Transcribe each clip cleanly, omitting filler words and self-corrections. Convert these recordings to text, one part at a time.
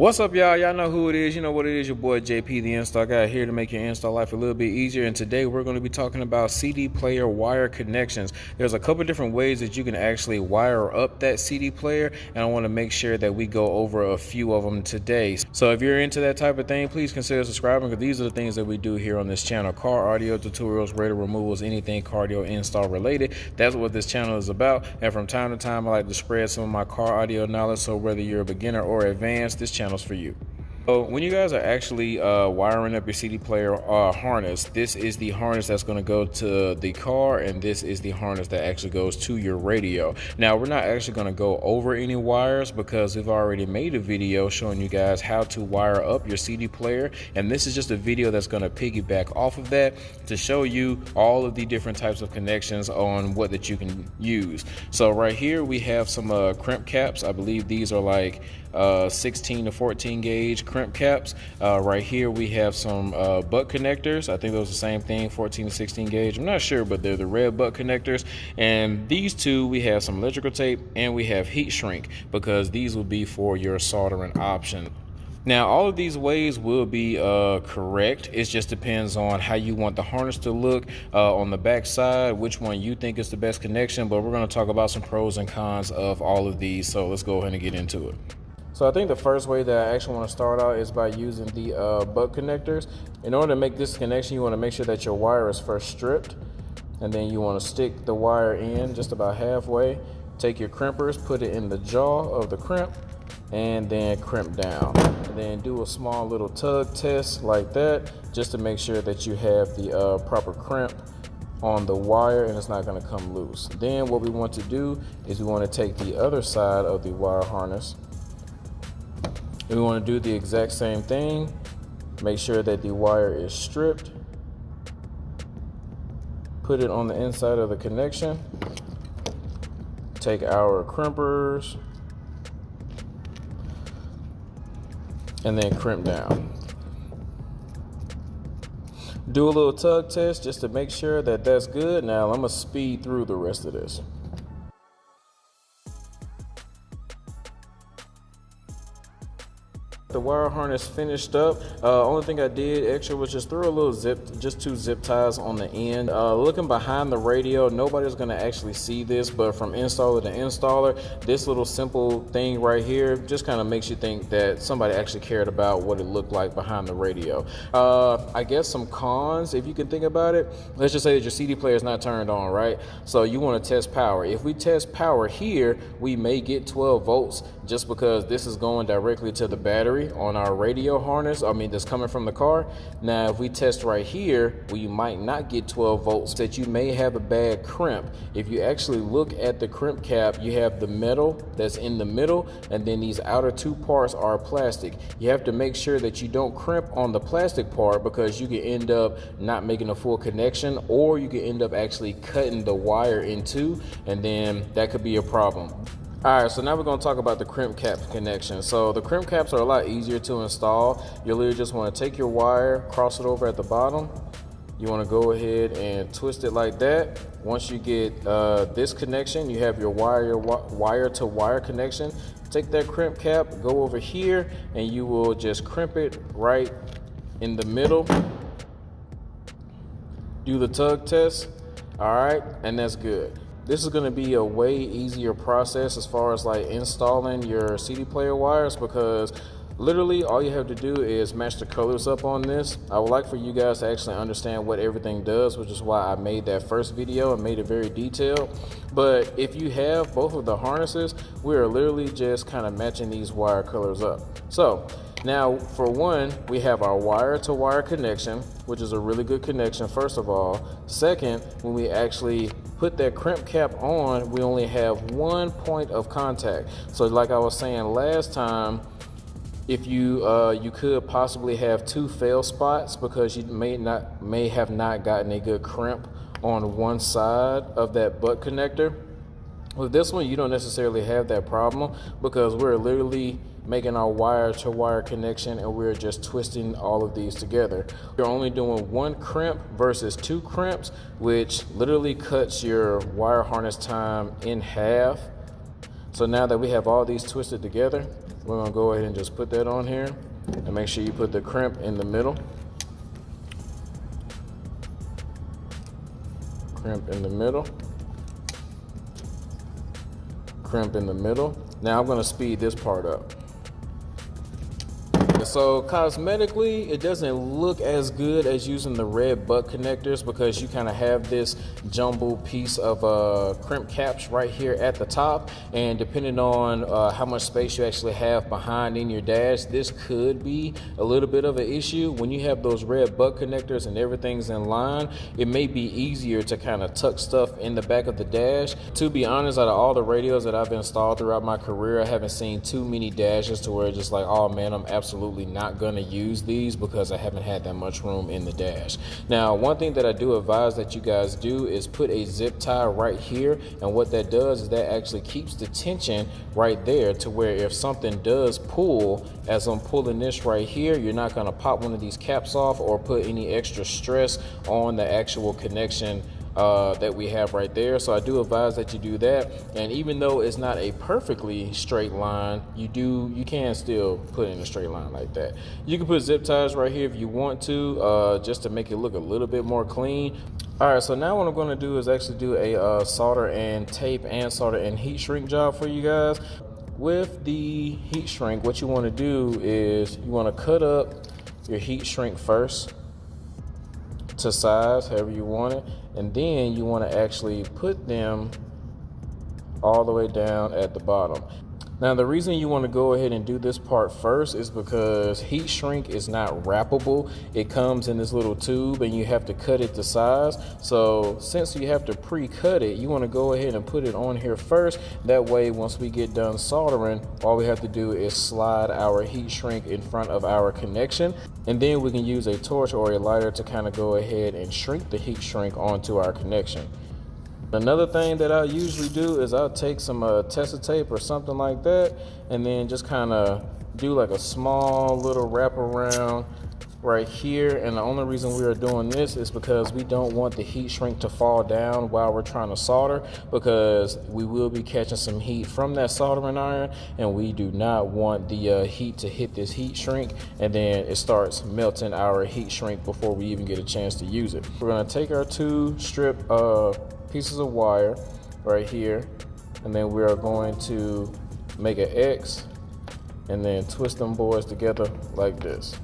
What's up, y'all? Y'all know who it is. You know what it is. Your boy JP, the install guy, here to make your install life a little bit easier. And today we're going to be talking about CD player wire connections. There's a couple different ways that you can actually wire up that CD player, and I want to make sure that we go over a few of them today. So if you're into that type of thing, please consider subscribing, because these are the things that we do here on this channel: car audio tutorials, radio removals, anything cardio install related. That's what this channel is about. And from time to time, I like to spread some of my car audio knowledge, so whether you're a beginner or advanced, this channel's for you. So when you guys are actually wiring up your CD player harness, this is the harness that's going to go to the car, and this is the harness that actually goes to your radio. Now, we're not actually going to go over any wires because we've already made a video showing you guys how to wire up your CD player, and this is just a video that's going to piggyback off of that to show you all of the different types of connections on what that you can use. So right here we have some crimp caps. I believe these are like 16 to 14 gauge crimp caps. Right here we have some butt connectors. I think those are the same thing, 14 to 16 gauge. I'm not sure, but they're the red butt connectors. And these two, we have some electrical tape, and we have heat shrink, because these will be for your soldering option. Now, all of these ways will be correct. It just depends on how you want the harness to look on the back side, which one you think is the best connection. But we're going to talk about some pros and cons of all of these, so let's go ahead and get into it. So I think the first way that I actually want to start out is by using the butt connectors. In order to make this connection, you want to make sure that your wire is first stripped, and then you want to stick the wire in just about halfway. Take your crimpers, put it in the jaw of the crimp, and then crimp down. And then do a small little tug test like that, just to make sure that you have the proper crimp on the wire and it's not going to come loose. Then what we want to do is we want to take the other side of the wire harness. We want to do the exact same thing. Make sure that the wire is stripped. Put it on the inside of the connection. Take our crimpers and then crimp down. Do a little tug test just to make sure that that's good. Now I'm gonna speed through the rest of this. The wire harness finished up. Only thing I did extra was just throw a little two zip ties on the end. Looking behind the radio, nobody's gonna actually see this, but from installer to installer, this little simple thing right here just kind of makes you think that somebody actually cared about what it looked like behind the radio. I guess some cons, if you can think about it, let's just say that your CD player is not turned on, right? So you want to test power. If we test power here, we may get 12 volts just because this is going directly to the battery on our radio harness, that's coming from the car. Now if we test right here, we might not get 12 volts, that you may have a bad crimp. If you actually look at the crimp cap, you have the metal that's in the middle, and then these outer two parts are plastic. You have to make sure that you don't crimp on the plastic part, because you can end up not making a full connection, or you can end up actually cutting the wire in two, and then that could be a problem. All right, so now we're going to talk about the crimp cap connection. So the crimp caps are a lot easier to install. You literally just want to take your wire, cross it over at the bottom. You want to go ahead and twist it like that. Once you get this connection, you have your wire to wire connection. Take that crimp cap, go over here, and you will just crimp it right in the middle. Do the tug test. All right, and that's good. This is going to be a way easier process as far as like installing your CD player wires, because literally all you have to do is match the colors up on this. I would like for you guys to actually understand what everything does, which is why I made that first video and made it very detailed. But if you have both of the harnesses, we are literally just kind of matching these wire colors up. So now, for one, we have our wire to wire connection, which is a really good connection, first of all. Second, when we actually put that crimp cap on, we only have one point of contact. So like I was saying last time, if you could possibly have two fail spots, because you may have not gotten a good crimp on one side of that butt connector. With this one, you don't necessarily have that problem, because we're literally making our wire to wire connection, and we're just twisting all of these together. You're only doing one crimp versus two crimps, which literally cuts your wire harness time in half. So now that we have all these twisted together, We're gonna go ahead and just put that on here, and make sure you put the crimp in the middle. Crimp in the middle. Crimp in the middle. Now I'm gonna speed this part up. So cosmetically, it doesn't look as good as using the red butt connectors, because you kind of have this jumbled piece of crimp caps right here at the top, and depending on how much space you actually have behind in your dash, this could be a little bit of an issue. When you have those red butt connectors and everything's in line, it may be easier to kind of tuck stuff in the back of the dash. To be honest, out of all the radios that I've installed throughout my career, I haven't seen too many dashes to where it's just like, oh man, I'm absolutely not gonna use these because I haven't had that much room in the dash. Now, one thing that I do advise that you guys do is put a zip tie right here, and what that does is that actually keeps the tension right there, to where if something does pull, as I'm pulling this right here, you're not gonna pop one of these caps off or put any extra stress on the actual connection that we have right there. So I do advise that you do that. And even though it's not a perfectly straight line, you can still put in a straight line like that. You can put zip ties right here if you want to, just to make it look a little bit more clean. All right, so now what I'm going to do is actually do a solder and tape and solder and heat shrink job for you guys. With the heat shrink, what you want to do is you want to cut up your heat shrink first to size, however you want it, and then you want to actually put them all the way down at the bottom. Now, the reason you want to go ahead and do this part first is because heat shrink is not wrappable. It comes in this little tube and you have to cut it to size. So since you have to pre-cut it, you want to go ahead and put it on here first. That way, once we get done soldering, all we have to do is slide our heat shrink in front of our connection, and then we can use a torch or a lighter to kind of go ahead and shrink the heat shrink onto our connection. Another thing that I usually do is I'll take some tester tape or something like that, and then just kind of do like a small little wrap around right here. And the only reason we are doing this is because we don't want the heat shrink to fall down while we're trying to solder, because we will be catching some heat from that soldering iron, and we do not want the heat to hit this heat shrink and then it starts melting our heat shrink before we even get a chance to use it. We're going to take our two strip pieces of wire right here, and then we are going to make an X and then twist them boys together like this.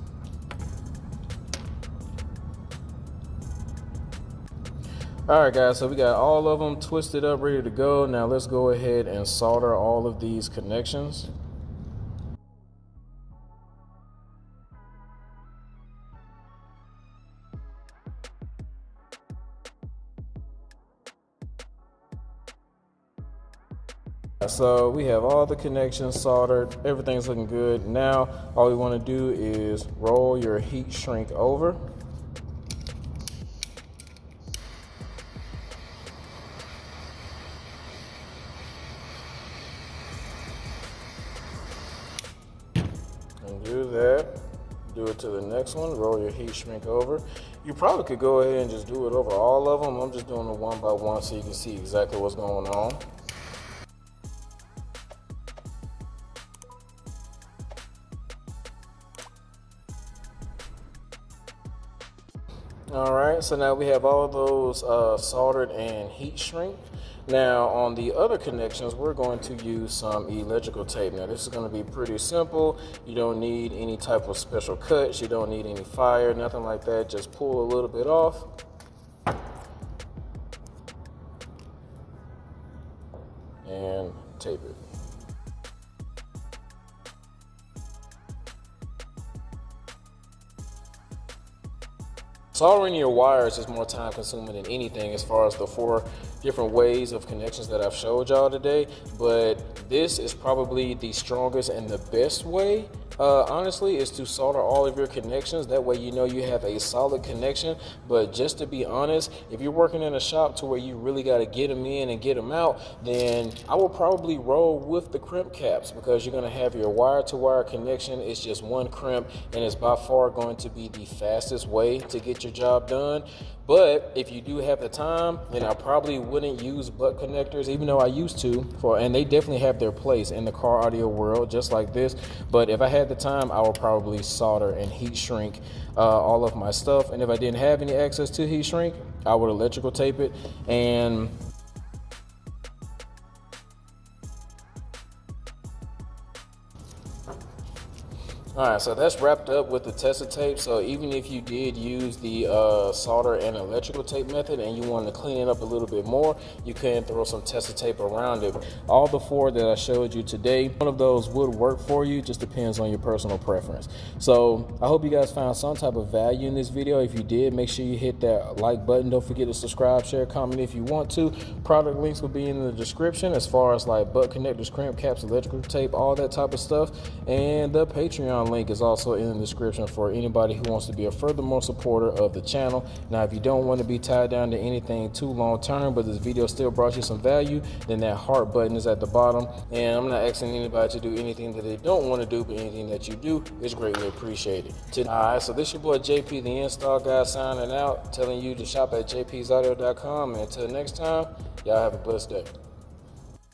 All right guys, so we got all of them twisted up, ready to go. Now let's go ahead and solder all of these connections. So we have all the connections soldered, everything's looking good. Now all we want to do is roll your heat shrink over. And do that. Do it to the next one, roll your heat shrink over. You probably could go ahead and just do it over all of them. I'm just doing it one by one so you can see exactly what's going on. All right, so now we have all of those soldered and heat shrink. Now on the other connections, we're going to use some electrical tape. Now this is going to be pretty simple. You don't need any type of special cuts. You don't need any fire, nothing like that. Just pull a little bit off. And tape it. Soldering your wires is more time consuming than anything as far as the 4 different ways of connections that I've showed y'all today, but this is probably the strongest and the best way, honestly, is to solder all of your connections. That way you know you have a solid connection. But just to be honest, if you're working in a shop to where you really got to get them in and get them out, then I will probably roll with the crimp caps, because you're going to have your wire-to-wire connection. It's just one crimp, and it's by far going to be the fastest way to get your job done. But if you do have the time, then I probably wouldn't use butt connectors, even though I used to, and they definitely have their place in the car audio world, just like this. But if I had the time, I would probably solder and heat shrink all of my stuff. And if I didn't have any access to heat shrink, I would electrical tape it. And all right, so that's wrapped up with the tester tape. So even if you did use the solder and electrical tape method and you wanted to clean it up a little bit more, you can throw some tester tape around it. All the four that I showed you today, one of those would work for you, just depends on your personal preference. So I hope you guys found some type of value in this video. If you did, make sure you hit that like button. Don't forget to subscribe, share, comment if you want to. Product links will be in the description as far as like butt connectors, crimp caps, electrical tape, all that type of stuff. And the Patreon link is also in the description for anybody who wants to be a furthermore supporter of the channel. Now, if you don't want to be tied down to anything too long term, but this video still brought you some value, then that heart button is at the bottom. And I'm not asking anybody to do anything that they don't want to do, but anything that you do is greatly appreciated. All right, so this your boy JP, the install guy, signing out, telling you to shop at jpsaudio.com. And until next time, y'all have a blessed day.